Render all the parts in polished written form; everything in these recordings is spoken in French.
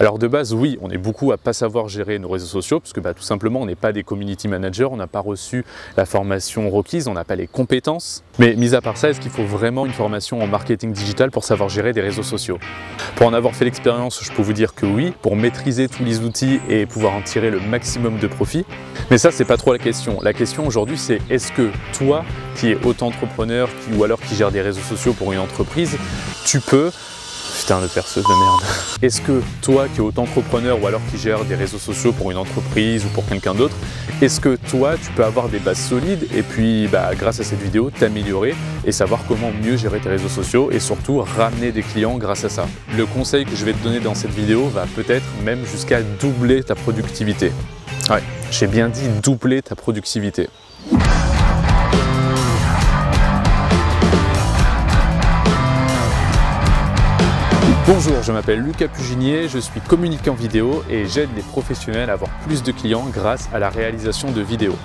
Alors de base, oui, on est beaucoup à pas savoir gérer nos réseaux sociaux, parce que tout simplement, on n'est pas des community managers, on n'a pas reçu la formation requise, on n'a pas les compétences. Mais mis à part ça, est-ce qu'il faut vraiment une formation en marketing digital pour savoir gérer des réseaux sociaux? Pour en avoir fait l'expérience, je peux vous dire que oui, pour maîtriser tous les outils et pouvoir en tirer le maximum de profit. Mais ça, c'est pas trop la question. La question aujourd'hui, c'est est-ce que toi, qui es auto-entrepreneur ou alors qui gère des réseaux sociaux pour une entreprise, tu peux... Putain de perceuse de merde. Est-ce que toi qui es auto-entrepreneur ou alors qui gère des réseaux sociaux pour une entreprise ou pour quelqu'un d'autre, est-ce que toi tu peux avoir des bases solides et puis grâce à cette vidéo t'améliorer et savoir comment mieux gérer tes réseaux sociaux et surtout ramener des clients grâce à ça? Le conseil que je vais te donner dans cette vidéo va peut-être même jusqu'à doubler ta productivité. Ouais, j'ai bien dit doubler ta productivité. Bonjour, je m'appelle Lucas Puginier, je suis communicant vidéo et j'aide les professionnels à avoir plus de clients grâce à la réalisation de vidéos.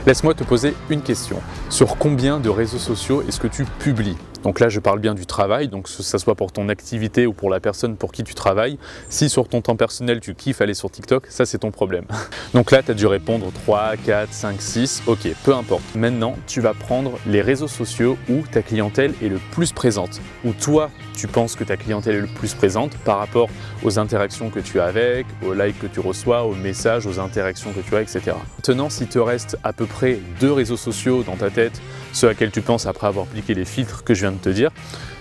Laisse-moi te poser une question. Sur combien de réseaux sociaux est-ce que tu publies? Donc là, je parle bien du travail, donc que ce soit pour ton activité ou pour la personne pour qui tu travailles. Si sur ton temps personnel, tu kiffes aller sur TikTok, ça c'est ton problème. Donc là, tu as dû répondre 3, 4, 5, 6, ok, peu importe. Maintenant, tu vas prendre les réseaux sociaux où ta clientèle est le plus présente, où toi, tu penses que ta clientèle est le plus présente par rapport aux interactions que tu as avec, aux likes que tu reçois, aux messages, aux interactions que tu as, etc. Maintenant, s'il te reste à peu près 2 réseaux sociaux dans ta tête, ceux à quels tu penses après avoir appliqué les filtres que je viens de te dire,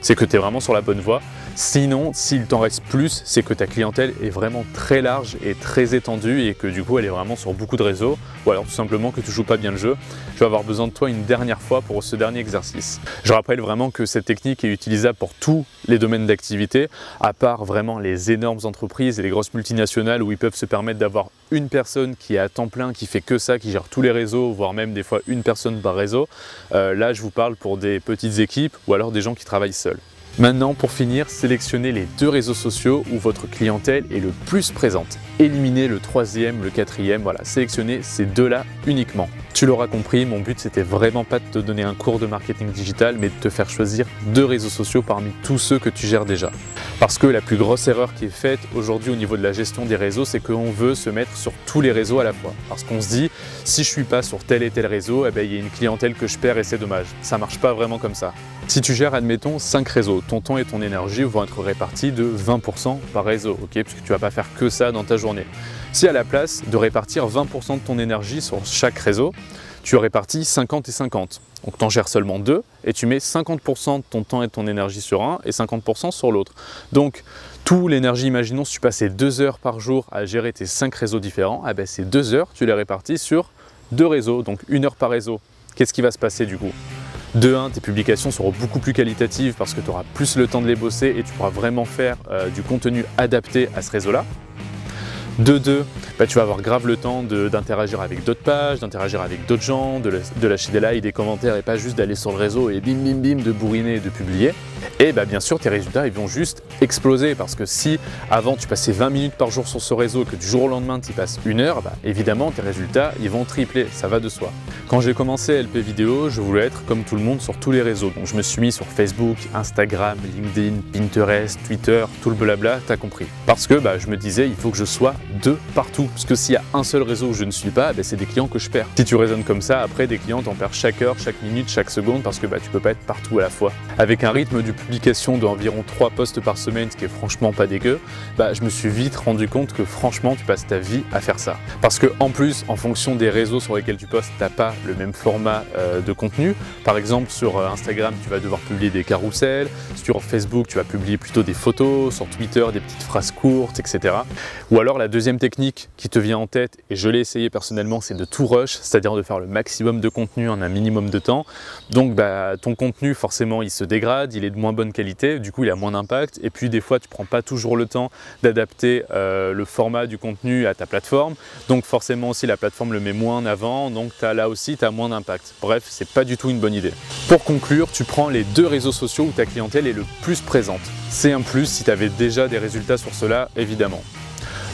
c'est que tu es vraiment sur la bonne voie. Sinon, s'il t'en reste plus, c'est que ta clientèle est vraiment très large et très étendue et que du coup elle est vraiment sur beaucoup de réseaux, ou alors tout simplement que tu joues pas bien le jeu. Je vais avoir besoin de toi une dernière fois pour ce dernier exercice. Je rappelle vraiment que cette technique est utilisable pour tous les domaines d'activité, à part vraiment les énormes entreprises et les grosses multinationales où ils peuvent se permettre d'avoir une personne qui est à temps plein, qui fait que ça, qui gère tous les réseaux, voire même des fois une personne par réseau. Là, je vous parle pour des petites équipes ou alors des gens qui travaillent seuls. Maintenant, pour finir, sélectionnez les 2 réseaux sociaux où votre clientèle est le plus présente. Éliminez le 3e, le 4e, voilà, sélectionnez ces 2-là uniquement. Tu l'auras compris, mon but c'était vraiment pas de te donner un cours de marketing digital, mais de te faire choisir 2 réseaux sociaux parmi tous ceux que tu gères déjà. Parce que la plus grosse erreur qui est faite aujourd'hui au niveau de la gestion des réseaux, c'est qu'on veut se mettre sur tous les réseaux à la fois. Parce qu'on se dit, si je suis pas sur tel et tel réseau, il y a une clientèle que je perds et c'est dommage. Ça marche pas vraiment comme ça. Si tu gères, admettons, 5 réseaux, ton temps et ton énergie vont être répartis de 20% par réseau, ok, parce que tu vas pas faire que ça dans ta journée. Si à la place de répartir 20% de ton énergie sur chaque réseau, tu répartis 50 et 50. Donc tu en gères seulement 2 et tu mets 50% de ton temps et de ton énergie sur un et 50% sur l'autre. Donc toute l'énergie, imaginons si tu passais 2 heures par jour à gérer tes 5 réseaux différents, ces 2 heures, tu les répartis sur 2 réseaux, donc 1 heure par réseau. Qu'est-ce qui va se passer du coup? De 1, tes publications seront beaucoup plus qualitatives parce que tu auras plus le temps de les bosser et tu pourras vraiment faire du contenu adapté à ce réseau-là. De 2, tu vas avoir grave le temps d'interagir avec d'autres pages, d'interagir avec d'autres gens, de lâcher des likes, des commentaires et pas juste d'aller sur le réseau et bim bim bim de bourriner et de publier. Et bien sûr tes résultats ils vont juste exploser parce que si avant tu passais 20 minutes par jour sur ce réseau que du jour au lendemain tu y passes 1 heure, évidemment tes résultats ils vont tripler, ça va de soi. Quand j'ai commencé LP Vidéo, je voulais être comme tout le monde sur tous les réseaux. Donc je me suis mis sur Facebook, Instagram, LinkedIn, Pinterest, Twitter, tout le blabla, t'as compris. Parce que je me disais il faut que je sois de partout. Parce que s'il y a un seul réseau où je ne suis pas, c'est des clients que je perds. Si tu raisonnes comme ça, après des clients t'en perds chaque heure, chaque minute, chaque seconde parce que tu peux pas être partout à la fois. Avec un rythme de publication d'environ 3 posts par semaine, ce qui est franchement pas dégueu, je me suis vite rendu compte que franchement tu passes ta vie à faire ça. Parce que en plus, en fonction des réseaux sur lesquels tu postes, t'as pas le même format de contenu. Par exemple sur Instagram, tu vas devoir publier des carousels, sur Facebook, tu vas publier plutôt des photos, sur Twitter, des petites phrases courtes, etc. Ou alors la deuxième technique qui te vient en tête, et je l'ai essayé personnellement, c'est de tout rush, c'est-à-dire de faire le maximum de contenu en un minimum de temps. Donc ton contenu forcément il se dégrade, il est de moins bonne qualité, du coup il a moins d'impact et puis des fois tu prends pas toujours le temps d'adapter le format du contenu à ta plateforme, donc forcément aussi la plateforme le met moins en avant, donc là aussi tu as moins d'impact. Bref, c'est pas du tout une bonne idée. Pour conclure, tu prends les 2 réseaux sociaux où ta clientèle est le plus présente. C'est un plus si tu avais déjà des résultats sur cela, évidemment.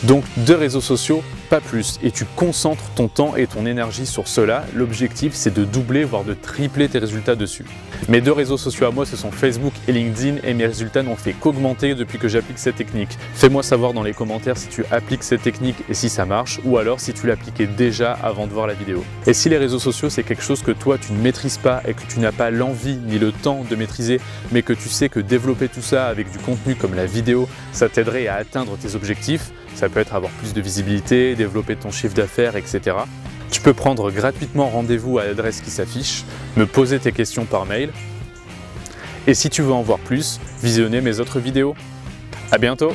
Donc 2 réseaux sociaux pas plus et tu concentres ton temps et ton énergie sur cela, l'objectif c'est de doubler voire de tripler tes résultats dessus. Mes deux réseaux sociaux à moi, ce sont Facebook et LinkedIn et mes résultats n'ont fait qu'augmenter depuis que j'applique cette technique. Fais-moi savoir dans les commentaires si tu appliques cette technique et si ça marche, ou alors si tu l'appliquais déjà avant de voir la vidéo. Et si les réseaux sociaux c'est quelque chose que toi tu ne maîtrises pas et que tu n'as pas l'envie ni le temps de maîtriser, mais que tu sais que développer tout ça avec du contenu comme la vidéo, ça t'aiderait à atteindre tes objectifs, ça peut être avoir plus de visibilité, développer ton chiffre d'affaires, etc. Tu peux prendre gratuitement rendez-vous à l'adresse qui s'affiche, me poser tes questions par mail. Et si tu veux en voir plus, visionner mes autres vidéos. À bientôt!